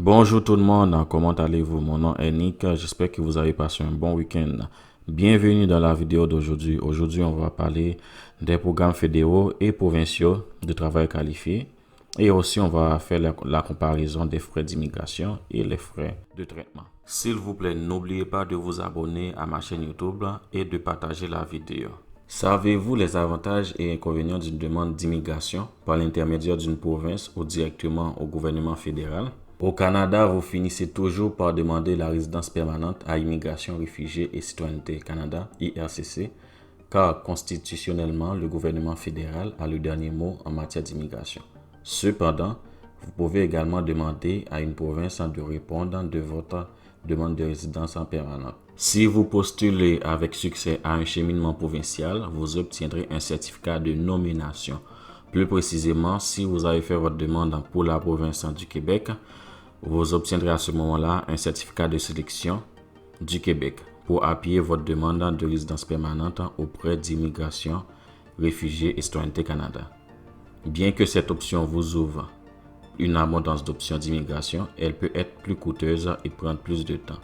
Bonjour tout le monde, comment allez-vous? Mon nom est Nick, j'espère que vous avez passé un bon week-end. Bienvenue dans la vidéo d'aujourd'hui. Aujourd'hui, on va parler des programmes fédéraux et provinciaux de travail qualifié. Et aussi, on va faire la comparaison des frais d'immigration et les frais de traitement. S'il vous plaît, n'oubliez pas de vous abonner à ma chaîne YouTube et de partager la vidéo. Savez-vous les avantages et inconvénients d'une demande d'immigration par l'intermédiaire d'une province ou directement au gouvernement fédéral? Au Canada, vous finissez toujours par demander la résidence permanente à Immigration, Réfugiés et Citoyenneté Canada, IRCC, car constitutionnellement, le gouvernement fédéral a le dernier mot en matière d'immigration. Cependant, vous pouvez également demander à une province de répondre de votre demande de résidence permanente. Si vous postulez avec succès à un cheminement provincial, vous obtiendrez un certificat de nomination. Plus précisément, si vous avez fait votre demande pour la province du Québec, vous obtiendrez à ce moment-là un certificat de sélection du Québec pour appuyer votre demande de résidence permanente auprès d'Immigration, Réfugiés et Citoyenneté Canada. Bien que cette option vous ouvre une abondance d'options d'immigration, elle peut être plus coûteuse et prendre plus de temps.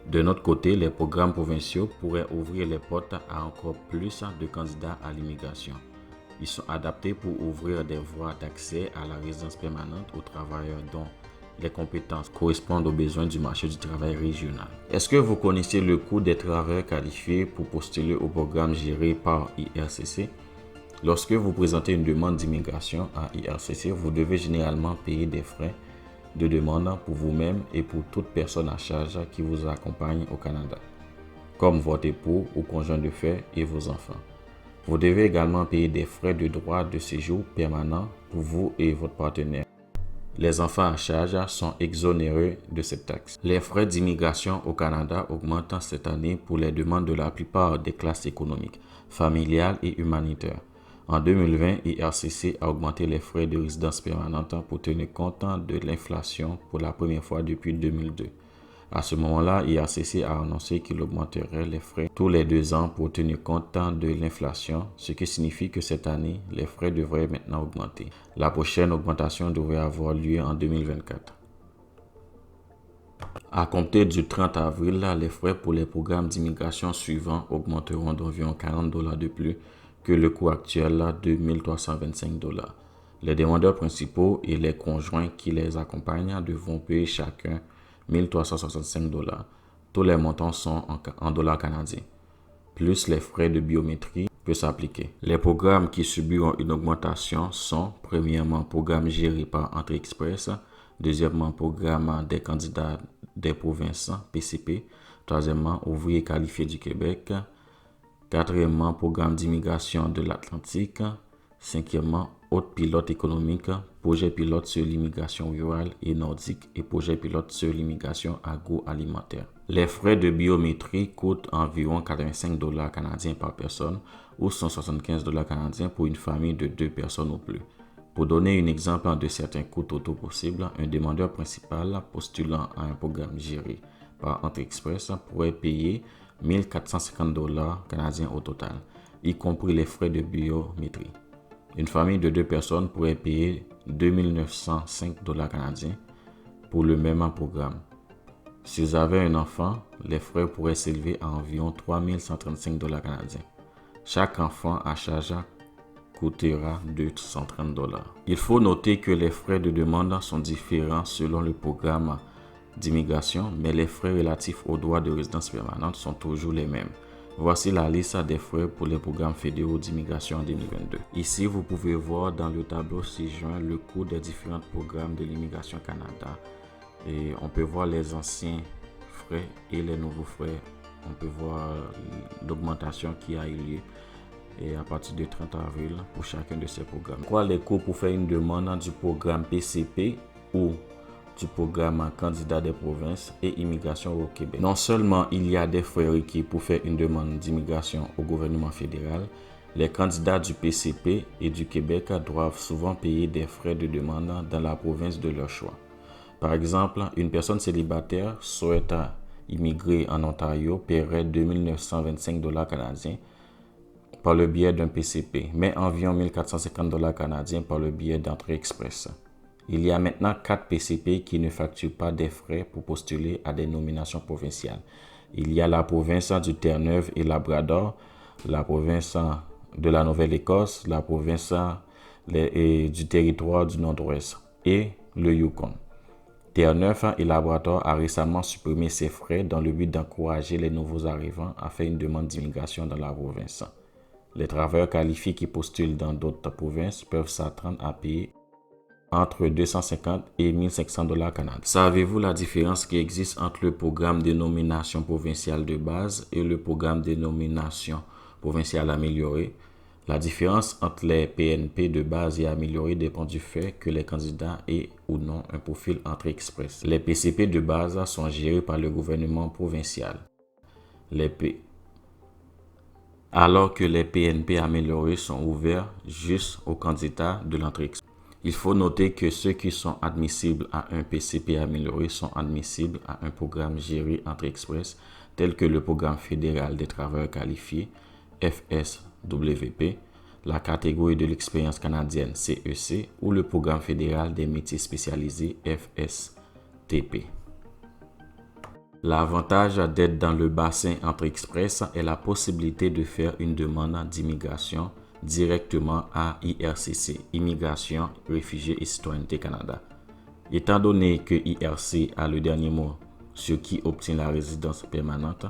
De notre côté, les programmes provinciaux pourraient ouvrir les portes à encore plus de candidats à l'immigration. Ils sont adaptés pour ouvrir des voies d'accès à la résidence permanente aux travailleurs dont les compétences correspondent aux besoins du marché du travail régional. Est-ce que vous connaissez le coût des travailleurs qualifiés pour postuler au programme géré par IRCC? Lorsque vous présentez une demande d'immigration à IRCC, vous devez généralement payer des frais de demande pour vous-même et pour toute personne à charge qui vous accompagne au Canada, comme votre époux ou conjoint de fait et vos enfants. Vous devez également payer des frais de droit de séjour permanent pour vous et votre partenaire. Les enfants à charge sont exonérés de cette taxe. Les frais d'immigration au Canada augmentent cette année pour les demandes de la plupart des classes économiques, familiales et humanitaires. En 2020, IRCC a augmenté les frais de résidence permanente pour tenir compte de l'inflation pour la première fois depuis 2002. À ce moment-là, IRCC a annoncé qu'il augmenterait les frais tous les 2 ans pour tenir compte de l'inflation, ce qui signifie que cette année, les frais devraient maintenant augmenter. La prochaine augmentation devrait avoir lieu en 2024. À compter du 30 avril, les frais pour les programmes d'immigration suivants augmenteront d'environ $40 de plus que le coût actuel de $1 325. Les demandeurs principaux et les conjoints qui les accompagnent devront payer chacun $1 365. Tous les montants sont en dollars canadiens. Plus les frais de biométrie peuvent s'appliquer. Les programmes qui subiront une augmentation sont, premièrement, programme géré par Entrée Express, deuxièmement, programme des candidats des provinces PCP, troisièmement, ouvriers qualifiés du Québec, quatrièmement, programme d'immigration de l'Atlantique, cinquièmement, autres pilotes économiques, projet pilote sur l'immigration rurale et nordique et projet pilote sur l'immigration agroalimentaire. Les frais de biométrie coûtent environ $85 canadiens par personne ou $175 canadiens pour une famille de 2 personnes ou plus. Pour donner un exemple de certains coûts totaux possibles, un demandeur principal postulant à un programme géré par Entrée Express pourrait payer $1 450 canadiens au total, y compris les frais de biométrie. Une famille de 2 personnes pourrait payer $2 905 canadiens pour le même programme. S'ils avaient un enfant, les frais pourraient s'élever à environ $3 135 canadiens. Chaque enfant à charge coûtera $230. Il faut noter que les frais de demande sont différents selon le programme d'immigration, mais les frais relatifs aux droits de résidence permanente sont toujours les mêmes. Voici la liste des frais pour les programmes fédéraux d'immigration en 2022. Ici, vous pouvez voir dans le tableau ci-joint le coût des différents programmes de l'immigration Canada. Et on peut voir les anciens frais et les nouveaux frais. On peut voir l'augmentation qui a eu lieu et à partir du 30 avril pour chacun de ces programmes. Quoi les coûts pour faire une demande du programme PCP ou du programme candidat des provinces et immigration au Québec? Non seulement il y a des frais requis pour faire une demande d'immigration au gouvernement fédéral, les candidats du PCP et du Québec doivent souvent payer des frais de demande dans la province de leur choix. Par exemple, une personne célibataire souhaite immigrer en Ontario paierait $2 925 canadiens par le biais d'un PCP, mais environ $1 450 canadiens par le biais d'Entrée Express. Il y a maintenant 4 PCP qui ne facturent pas des frais pour postuler à des nominations provinciales. Il y a la province du Terre-Neuve et Labrador, la province de la Nouvelle-Écosse, la province du territoire du Nord-Ouest et le Yukon. Terre-Neuve et Labrador a récemment supprimé ces frais dans le but d'encourager les nouveaux arrivants à faire une demande d'immigration dans la province. Les travailleurs qualifiés qui postulent dans d'autres provinces peuvent s'attendre à payer entre 250 et 1500 $ canadiens. Savez-vous la différence qui existe entre le programme de nomination provinciale de base et le programme de nomination provinciale améliorée? La différence entre les PNP de base et améliorée dépend du fait que les candidats aient ou non un profil entrée express. Les PCP de base sont gérés par le gouvernement provincial, alors que les PNP améliorés sont ouverts juste aux candidats de l'entrée express. Il faut noter que ceux qui sont admissibles à un PCP amélioré sont admissibles à un programme géré entrée express tel que le Programme fédéral des travailleurs qualifiés, FSWP, la catégorie de l'expérience canadienne CEC ou le Programme fédéral des métiers spécialisés FSTP. L'avantage d'être dans le bassin entrée express est la possibilité de faire une demande d'immigration directement à IRCC, Immigration, Réfugiés et Citoyenneté Canada. Étant donné que IRC a le dernier mot sur qui obtient la résidence permanente,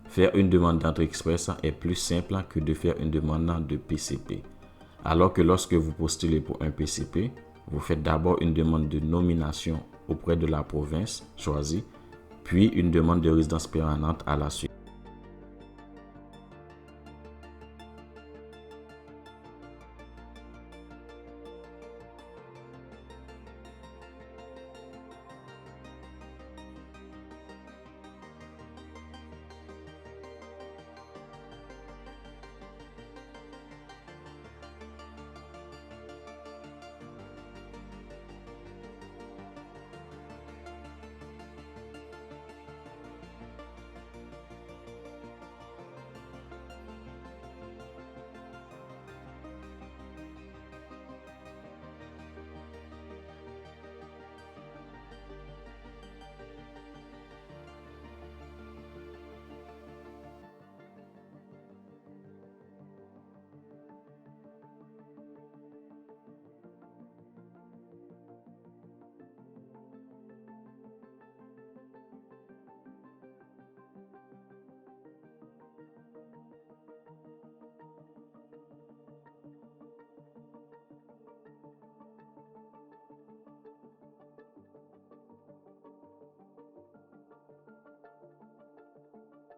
faire une demande d'entrée express est plus simple que de faire une demande de PCP. Alors que lorsque vous postulez pour un PCP, vous faites d'abord une demande de nomination auprès de la province choisie, puis une demande de résidence permanente à la suite.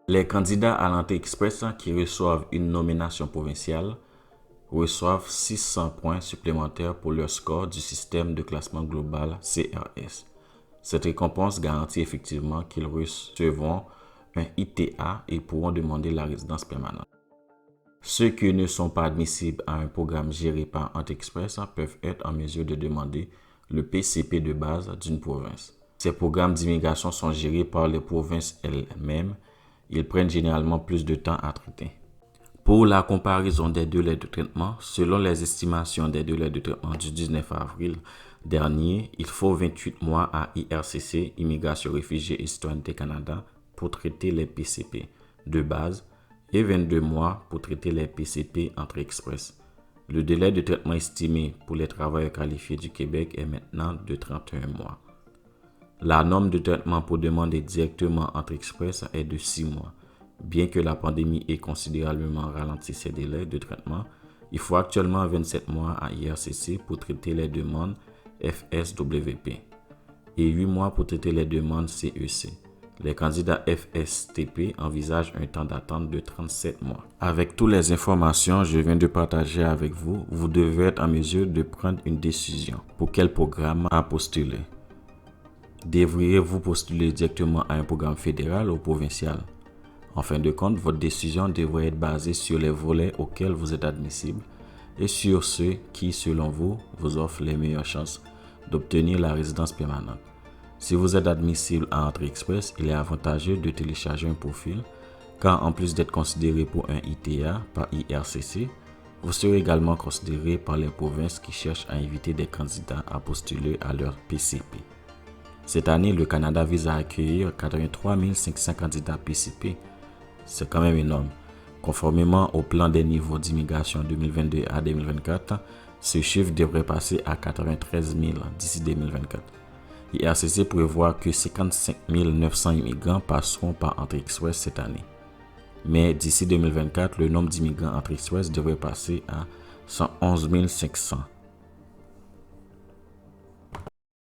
Les candidats à l'entrée express qui reçoivent une nomination provinciale reçoivent 600 points supplémentaires pour leur score du système de classement global CRS. Cette récompense garantit effectivement qu'ils recevront un ITA et pourront demander la résidence permanente. Ceux qui ne sont pas admissibles à un programme géré par Entrée Express peuvent être en mesure de demander le PCP de base d'une province. Ces programmes d'immigration sont gérés par les provinces elles-mêmes. Ils prennent généralement plus de temps à traiter. Pour la comparaison des délais de traitement, selon les estimations des délais de traitement du 19 avril dernier, il faut 28 mois à IRCC, Immigration, Réfugiés et Citoyenneté Canada, pour traiter les PCP de base et 22 mois pour traiter les PCP Entrée Express. Le délai de traitement estimé pour les travailleurs qualifiés du Québec est maintenant de 31 mois. La norme de traitement pour demander directement Entrée Express est de 6 mois. Bien que la pandémie ait considérablement ralenti ces délais de traitement, il faut actuellement 27 mois à IRCC pour traiter les demandes FSWP et 8 mois pour traiter les demandes CEC. Les candidats FSTP envisagent un temps d'attente de 37 mois. Avec toutes les informations que je viens de partager avec vous, vous devez être en mesure de prendre une décision pour quel programme à postuler. Devriez-vous postuler directement à un programme fédéral ou provincial? En fin de compte, votre décision devrait être basée sur les volets auxquels vous êtes admissible et sur ceux qui, selon vous, vous offrent les meilleures chances d'obtenir la résidence permanente. Si vous êtes admissible à Entrée Express, il est avantageux de télécharger un profil, car en plus d'être considéré pour un ITA par IRCC, Vous serez également considéré par les provinces qui cherchent à inviter des candidats à postuler à leur PCP. Cette année, le Canada vise à accueillir 83 500 candidats PCP. C'est quand même énorme. Conformément au plan des niveaux d'immigration 2022 à 2024, ce chiffre devrait passer à 93 000 d'ici 2024. IRCC prévoit que 55 900 immigrants passeront par Entrée Express cette année. Mais d'ici 2024, le nombre d'immigrants Entrée Express devrait passer à 111 500.